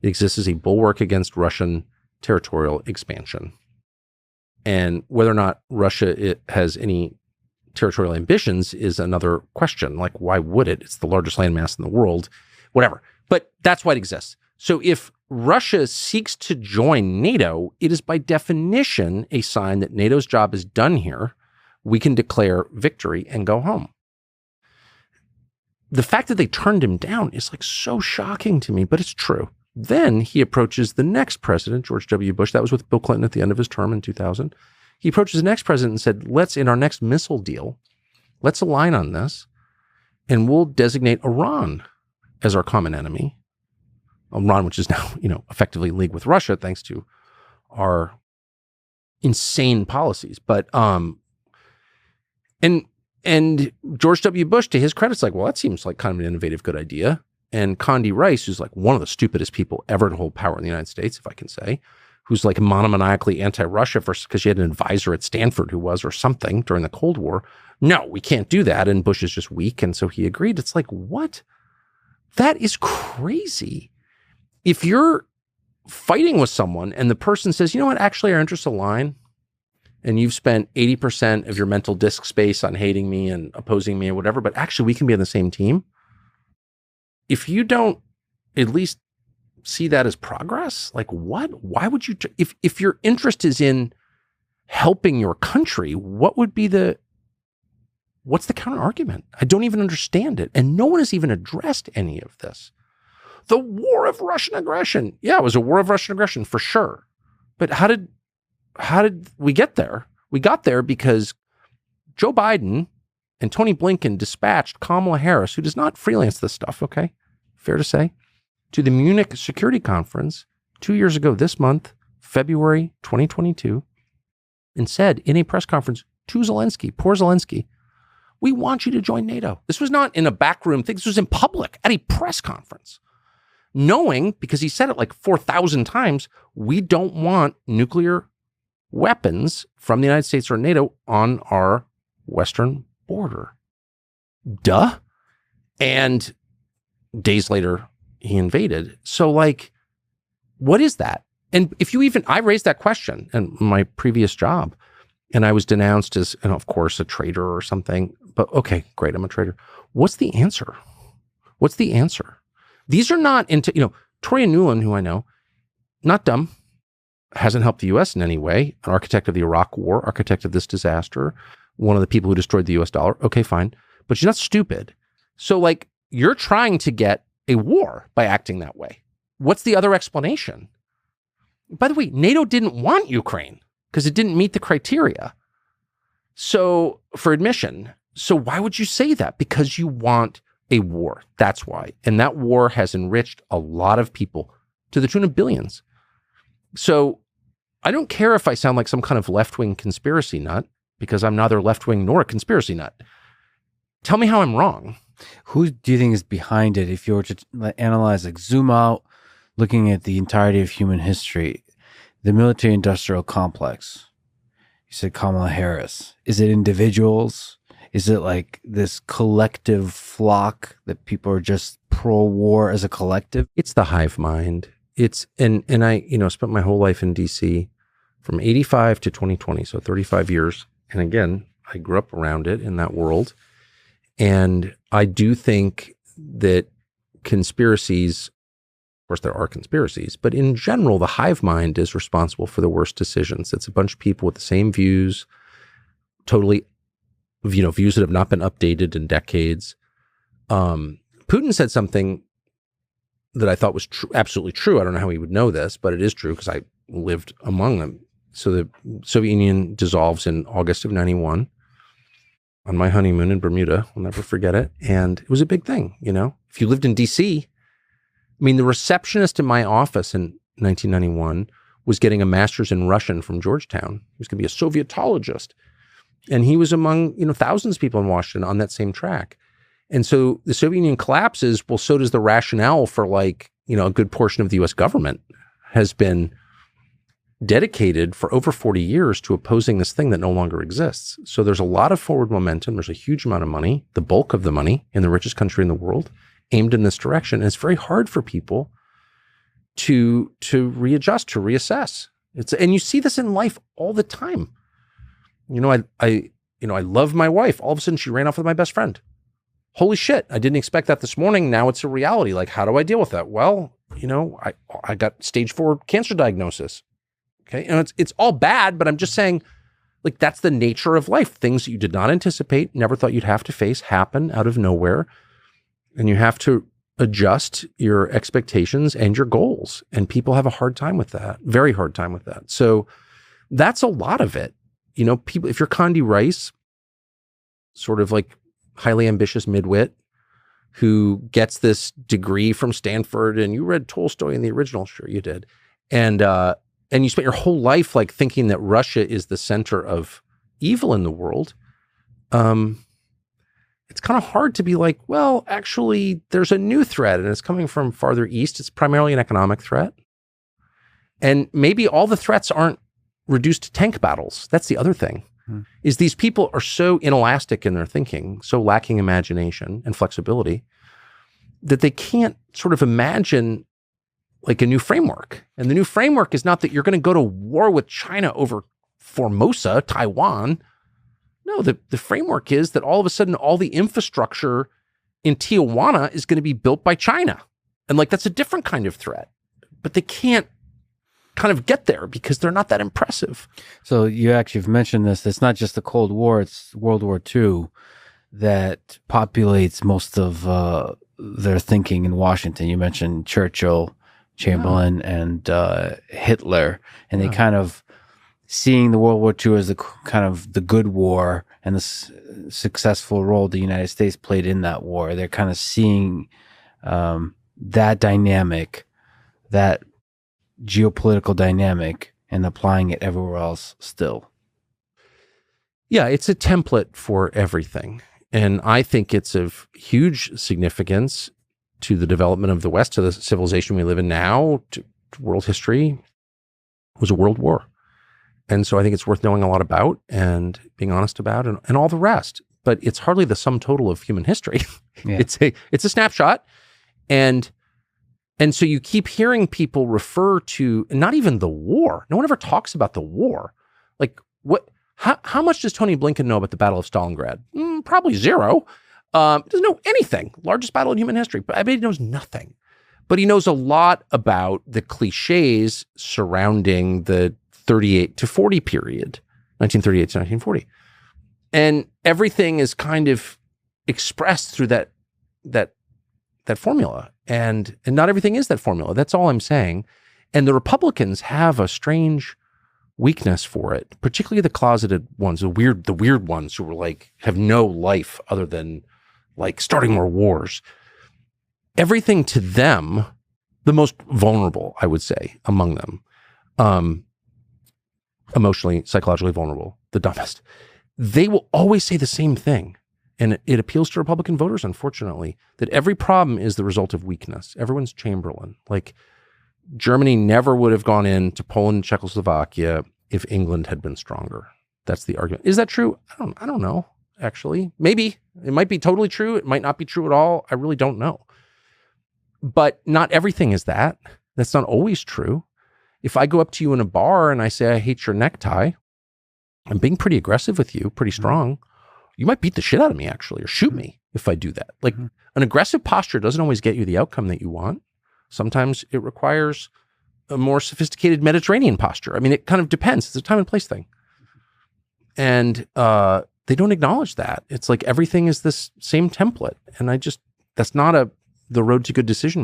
It exists as a bulwark against Russian territorial expansion. And whether or not Russia has any territorial ambitions is another question. Like, why would it? It's the largest landmass in the world, whatever. But that's why it exists. So if Russia seeks to join NATO, it is by definition a sign that NATO's job is done here. We can declare victory and go home. The fact that they turned him down is like so shocking to me, but it's true. Then he approaches the next president, George W. Bush. That was with Bill Clinton at the end of his term in 2000. He approaches the next president and said, let's, in our next missile deal, let's align on this, and we'll designate Iran as our common enemy. Iran, which is now, effectively in league with Russia, thanks to our insane policies. But, and George W. Bush, to his credit, is like, well, that seems like kind of an innovative, good idea. And Condi Rice, who's like one of the stupidest people ever to hold power in the United States, if I can say, who's like monomaniacally anti-Russia because she had an advisor at Stanford who was, or something during the Cold War. No, we can't do that. And Bush is just weak. And so he agreed. It's like, what? That is crazy. If you're fighting with someone and the person says, you know what, actually our interests align, and you've spent 80% of your mental disk space on hating me and opposing me or whatever, but actually we can be on the same team. If you don't at least see that as progress, like what? Why would you, if your interest is in helping your country, what's the counter argument? I don't even understand it. And no one has even addressed any of this. The war of Russian aggression. Yeah, it was a war of Russian aggression for sure. But how did we get there? We got there because Joe Biden and Tony Blinken dispatched Kamala Harris, who does not freelance this stuff, okay? Fair to say, to the Munich Security Conference 2 years ago this month, February 2022, and said in a press conference to Zelensky, poor Zelensky, we want you to join NATO. This was not in a backroom thing. This was in public at a press conference. Knowing, because he said it like 4,000 times, we don't want nuclear weapons from the United States or NATO on our western border. Duh. And days later, he invaded. So like, what is that? And if you even, I raised that question in my previous job, and I was denounced as, of course, a traitor or something. But okay, great, I'm a traitor. What's the answer? What's the answer? These are not into, Toria Nuland, who I know, not dumb, hasn't helped the U.S. in any way, an architect of the Iraq War, architect of this disaster, one of the people who destroyed the U.S. dollar. Okay, fine. But she's not stupid. So like, you're trying to get a war by acting that way. What's the other explanation? By the way, NATO didn't want Ukraine because it didn't meet the criteria. So for admission. So why would you say that? Because you want a war. That's why. And that war has enriched a lot of people to the tune of billions. So I don't care if I sound like some kind of left-wing conspiracy nut, because I'm neither left-wing nor a conspiracy nut. Tell me how I'm wrong. Who do you think is behind it? If you were to analyze, like zoom out, looking at the entirety of human history, the military-industrial complex, you said Kamala Harris. Is it individuals? Is it like this collective flock that people are just pro-war as a collective? It's the hive mind. It's, and I, spent my whole life in DC from 85 to 2020, so 35 years. And again, I grew up around it in that world. And I do think that conspiracies, of course, there are conspiracies, but in general, the hive mind is responsible for the worst decisions. It's a bunch of people with the same views, totally, views that have not been updated in decades. Putin said something that I thought was absolutely true. I don't know how he would know this, but it is true because I lived among them. So the Soviet Union dissolves in August of 91 on my honeymoon in Bermuda. I'll never forget it. And it was a big thing, If you lived in DC, the receptionist in my office in 1991 was getting a master's in Russian from Georgetown. He was going to be a Sovietologist. And he was among, thousands of people in Washington on that same track. And so the Soviet Union collapses. Well, so does the rationale for a good portion of the US government has been dedicated for over 40 years to opposing this thing that no longer exists. So there's a lot of forward momentum. There's a huge amount of money, the bulk of the money in the richest country in the world, aimed in this direction. And it's very hard for people to readjust, to reassess. And you see this in life all the time. I love my wife. All of a sudden she ran off with my best friend. Holy shit. I didn't expect that this morning. Now it's a reality. Like, how do I deal with that? Well, I got stage 4 cancer diagnosis. Okay. And it's all bad, but I'm just saying, like, that's the nature of life. Things that you did not anticipate, never thought you'd have to face, happen out of nowhere. And you have to adjust your expectations and your goals. And people have a hard time with that, very hard time with that. So that's a lot of it. People, if you're Condi Rice, sort of like highly ambitious midwit who gets this degree from Stanford, and you read Tolstoy in the original, sure you did. And you spent your whole life like thinking that Russia is the center of evil in the world. It's kind of hard to be like, well, actually, there's a new threat and it's coming from farther east. It's primarily an economic threat. And maybe all the threats aren't reduced to tank battles. That's the other thing, is these people are so inelastic in their thinking, so lacking imagination and flexibility, that they can't sort of imagine like a new framework. And the new framework is not that you're going to go to war with China over Formosa, Taiwan. No, the framework is that all of a sudden, all the infrastructure in Tijuana is going to be built by China. And like, that's a different kind of threat, but they can't kind of get there because they're not that impressive. So you've mentioned this. It's not just the Cold War, it's World War II that populates most of their thinking in Washington. You mentioned Churchill, Chamberlain, and Hitler, and they kind of seeing the World War II as the kind of the good war and the successful role the United States played in that war. They're kind of seeing that dynamic, that geopolitical dynamic, and applying it everywhere else still. Yeah, it's a template for everything. And I think it's of huge significance to the development of the West, to the civilization we live in now, to world history. It was a world war. And so I think it's worth knowing a lot about and being honest about and all the rest. But it's hardly the sum total of human history. Yeah. It's a snapshot. And so you keep hearing people refer to not even the war. No one ever talks about the war. Like how much does Tony Blinken know about the Battle of Stalingrad? Probably zero. Doesn't know anything. Largest battle in human history. But I bet he knows nothing. But he knows a lot about the cliches surrounding the 38 to 40 period, 1938 to 1940. And everything is kind of expressed through that formula. And not everything is that formula. That's all I'm saying. And the Republicans have a strange weakness for it, particularly the closeted ones, the weird ones who were like, have no life other than like starting more wars. Everything to them, the most vulnerable, I would say, among them, emotionally, psychologically vulnerable, the dumbest, they will always say the same thing. And it appeals to Republican voters, unfortunately, that every problem is the result of weakness. Everyone's Chamberlain. Like, Germany never would have gone into Poland and Czechoslovakia if England had been stronger. That's the argument. Is that true? I don't know, actually. Maybe. It might be totally true. It might not be true at all. I really don't know. But not everything is that. That's not always true. If I go up to you in a bar and I say, I hate your necktie, I'm being pretty aggressive with you, pretty strong. You might beat the shit out of me, actually, or shoot me if I do that. Like, an aggressive posture doesn't always get you the outcome that you want. Sometimes it requires a more sophisticated Mediterranean posture. I mean, it kind of depends. It's a time and place thing. And they don't acknowledge that. It's like everything is this same template. And that's not the road to good decision making.